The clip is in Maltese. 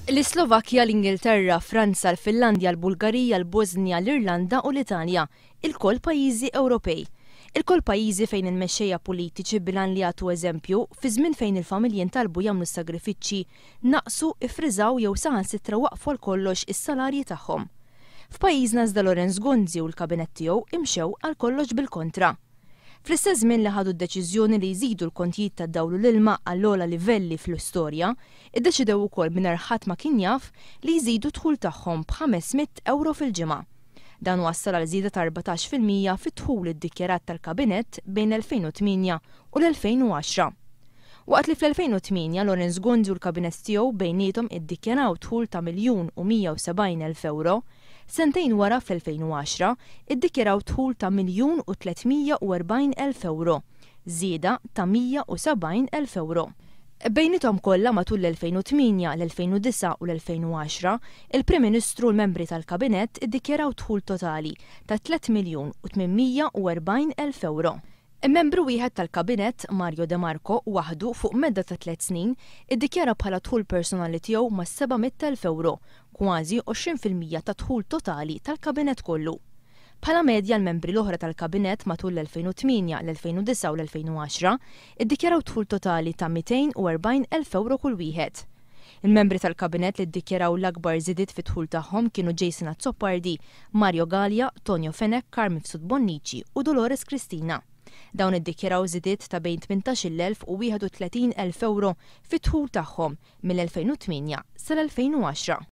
L-Slovakkja, l-Ingilterra, Franza, l-Finlandja, l-Bulgarija, l-Bosnja, l-Irlanda u l-Italja, il-koll pajjiżi Ewropej. Il-koll pajjiżi fejn il-mexxejja politiċi bilan li għatu eżempju fi żmien fejn il-familji jintalbu jagħmlu sagrifiċċji, naqsu, jiffrizaw jew sahansitra waqfu għal kollox is-salarji taghhom. F'pajjiżna iżda Gonzi u l-kabinett tiegħu imxew għal kollox bil-kontra. Fl-istess żmien li ħadu d-deċiżjoni li jżidu l-kontijiet tad-dawl u l-ilma għall-ogħla livelli fl-istorja, iddeċidew ukoll mingħajr ħadd ma kien jaf li jżidu d-dhul tagħhom b'500 € fil-ġimgħa. Dan wassal għal żieda ta' 14% fit-dħul id-dikjarat tal-kabinett bejn l-2008 u l-2010. Waqt li fl-2008 Gonzi u l-kabinett tiegħu bejniethom iddikjaraw dħul ta' €1,270,000, sentejn wara fl-2010 iddikjaraw dħul ta' €1,340,000, żieda ta' €170,000. Bejniethom kollha matul l-2008, l-2009 u l-2010, il-Prim Ministru u l-membri tal-kabinett iddikjaraw dħul totali ta' €3,840,000. Il-membru wieħed tal-kabinett, Mario De Marco, waħdu fuq medda ta' 3 snin, iddikjara bħala dħul personali tiegħu ma' €700,000, kważi 20% ta' dħul totali tal-kabinett kollu. Bħala medja l-membri l-oħra tal-kabinett matul l-2008, l-2009 u l-2010 iddikjaraw dħul totali ta' €240,000 kull wieħed. Il-membri tal-kabinett li ddikjaraw l-akbar żidiet fit-dħul tagħhom kienu Jason Azzopardi, Mario Gallia, Tonio Fenek, Carmen Bonnici u Dolores Cristina. Dawn iddikjaraw żidiet ta' bejn 18,000 u €31,000 fit-dħul tagħhom mill-2008 sal-2010.